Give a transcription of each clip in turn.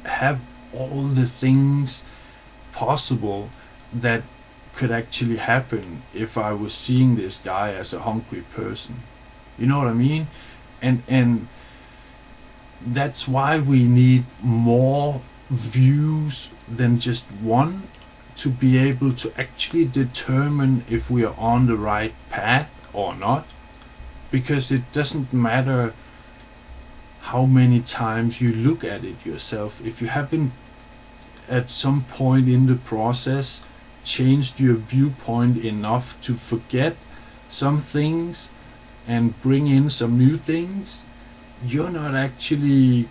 have all the things possible that could actually happen if I was seeing this guy as a hungry person. You know what I mean? And that's why we need more views than just one to be able to actually determine if we are on the right path or not. Because it doesn't matter how many times you look at it yourself, if you haven't at some point in the process changed your viewpoint enough to forget some things and bring in some new things, you're not actually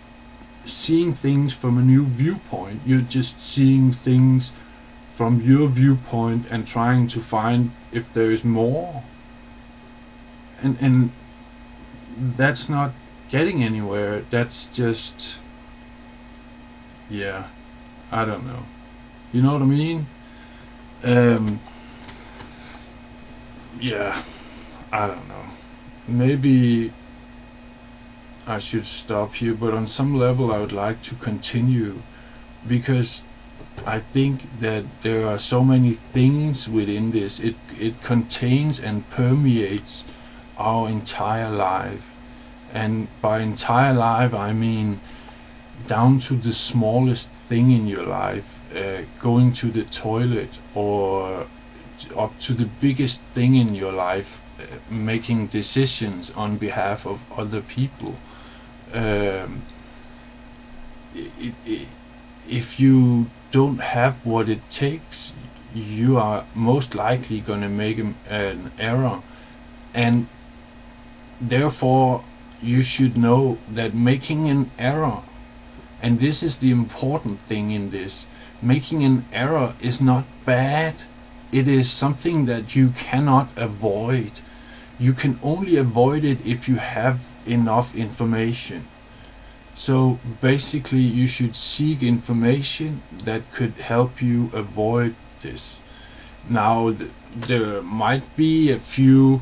seeing things from a new viewpoint. You're just seeing things from your viewpoint and trying to find if there is more. And that's not getting anywhere. That's just, yeah, I don't know. You know what I mean? Um, yeah, I don't know. Maybe I should stop here, but on some level I would like to continue because I think that there are so many things within this. It contains and permeates our entire life. And by entire life, I mean down to the smallest thing in your life, going to the toilet, or up to the biggest thing in your life, making decisions on behalf of other people. Um, if you don't have what it takes, you are most likely going to make an error, and therefore you should know that making an error, and this is the important thing in this, making an error is not bad. It is something that you cannot avoid. You can only avoid it if you have enough information. So basically you should seek information that could help you avoid this. Now there might be a few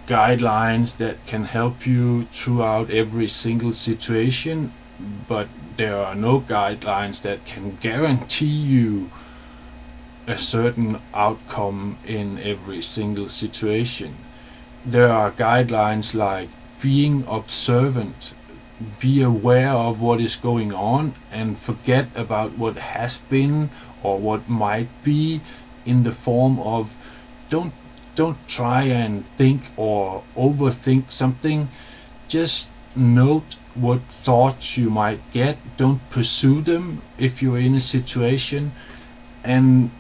guidelines that can help you throughout every single situation, but there are no guidelines that can guarantee you a certain outcome in every single situation. There are guidelines like being observant, be aware of what is going on, and forget about what has been or what might be, in the form of don't don't try and think or overthink something. Just note what thoughts you might get. Don't pursue them if you're in a situation, and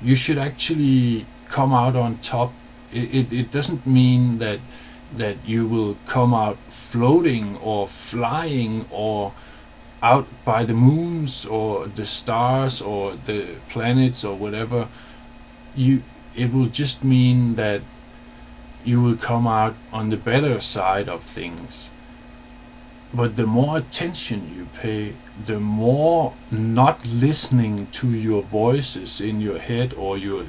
you should actually come out on top. It doesn't mean that you will come out floating or flying or out by the moons or the stars or the planets or whatever. You It will just mean that you will come out on the better side of things. But the more attention you pay, the more not listening to your voices in your head, or your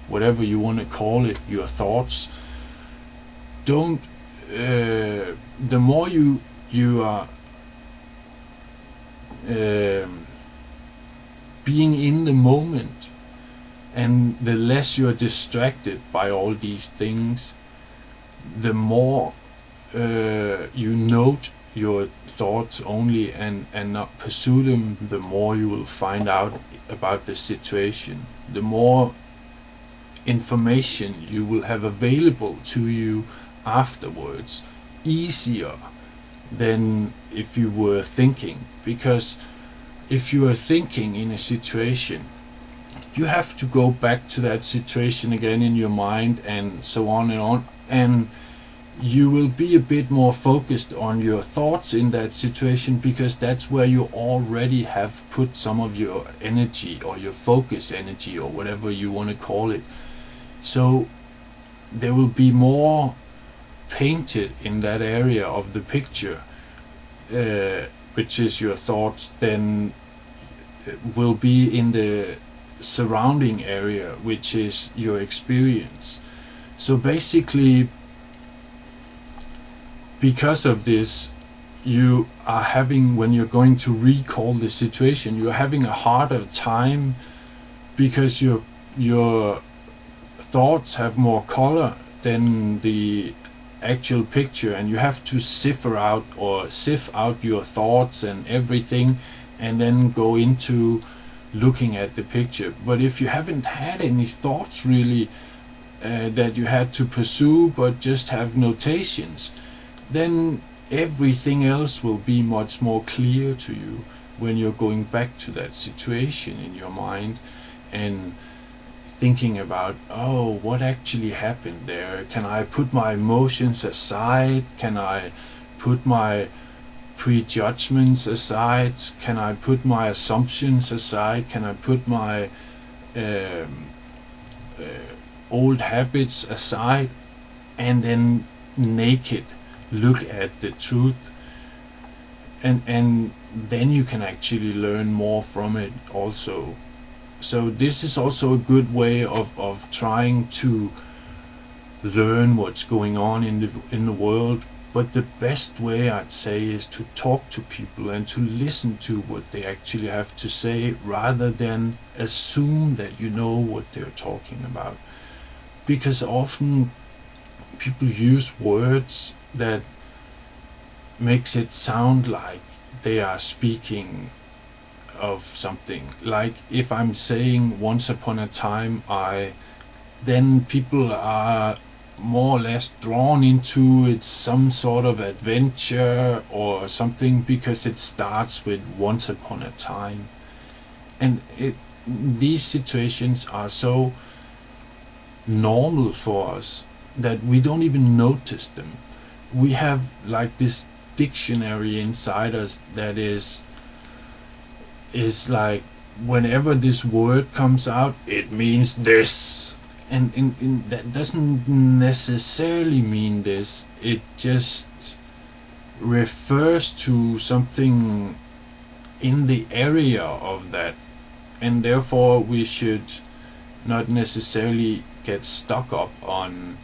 whatever you want to call it, your thoughts. Don't The more you are being in the moment, and the less you're distracted by all these things, the more you note your thoughts only, and not pursue them, the more you will find out about the situation, the more information you will have available to you afterwards, easier than if you were thinking. Because if you are thinking in a situation, you have to go back to that situation again in your mind, and so on and on, and you will be a bit more focused on your thoughts in that situation, because that's where you already have put some of your energy, or your focus energy, or whatever you want to call it. So there will be more painted in that area of the picture, which is your thoughts, than will be in the surrounding area, which is your experience. So basically, because of this, you are having, when you're going to recall the situation, you're having a harder time because your thoughts have more color than the actual picture, and you have to sift out your thoughts and everything, and then go into looking at the picture. But if you haven't had any thoughts really that you had to pursue, but just have notations, then everything else will be much more clear to you when you're going back to that situation in your mind and thinking about, oh, what actually happened there? Can I put my emotions aside? Can I put my prejudgments aside? Can I put my assumptions aside? Can I put my um, old habits aside, and then naked look at the truth? And then you can actually learn more from it also. So this is also a good way of trying to learn what's going on in the world. But the best way, I'd say, is to talk to people and to listen to what they actually have to say, rather than assume that you know what they're talking about. Because often people use words that makes it sound like they are speaking of something. Like if I'm saying once upon a time then people are more or less drawn into it's some sort of adventure or something, because it starts with once upon a time. And these situations are so normal for us that we don't even notice them. We have like this dictionary inside us that is like, whenever this word comes out, it means this. And that doesn't necessarily mean this. It just refers to something in the area of that. And therefore we should not necessarily get stuck up on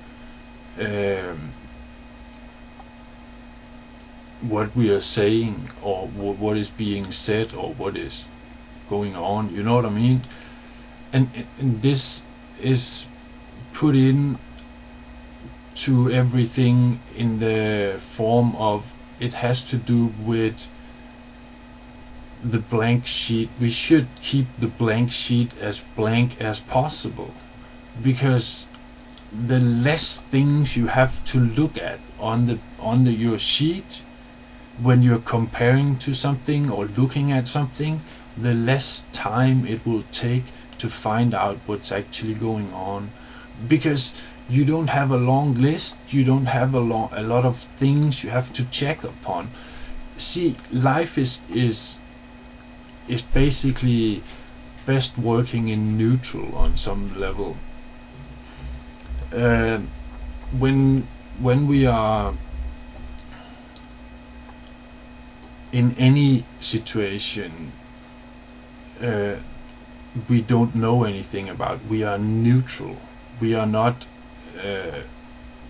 what we are saying, or what is being said, or what is going on. You know what I mean? And this is put in to everything in the form of, it has to do with the blank sheet. We should keep the blank sheet as blank as possible, because the less things you have to look at on your sheet when you're comparing to something or looking at something, the less time it will take to find out what's actually going on. Because you don't have a long list, you don't have a lot of things you have to check upon. See, life is basically best working in neutral on some level. When we are in any situation we don't know anything about, we are neutral. We are not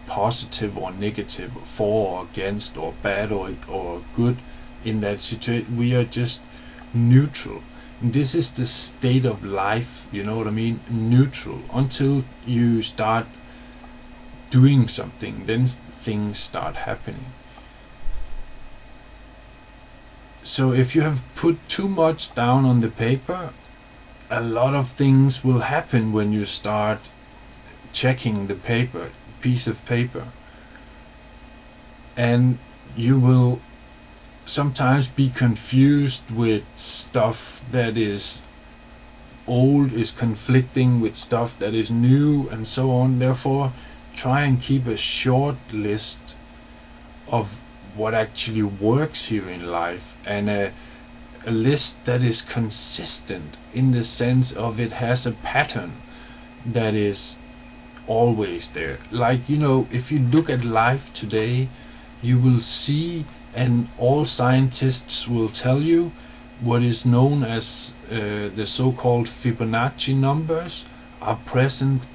positive or negative, for or against, or bad or good in that situation. We are just neutral. And this is the state of life, you know what I mean? Neutral. Until you start doing something, then things start happening. So if you have put too much down on the paper, a lot of things will happen when you start checking the piece of paper. And you will sometimes be confused with stuff that is old, is conflicting with stuff that is new, and so on. Therefore, try and keep a short list of what actually works here in life, and a list that is consistent, in the sense of it has a pattern that is always there. Like, you know, if you look at life today, you will see, and all scientists will tell you, what is known as the so-called Fibonacci numbers are present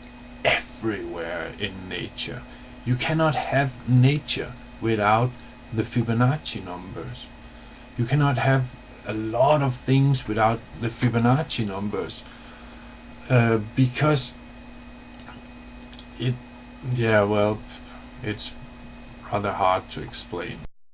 everywhere in nature. You cannot have nature without the Fibonacci numbers. You cannot have a lot of things without the Fibonacci numbers, because it, yeah, well, it's rather hard to explain.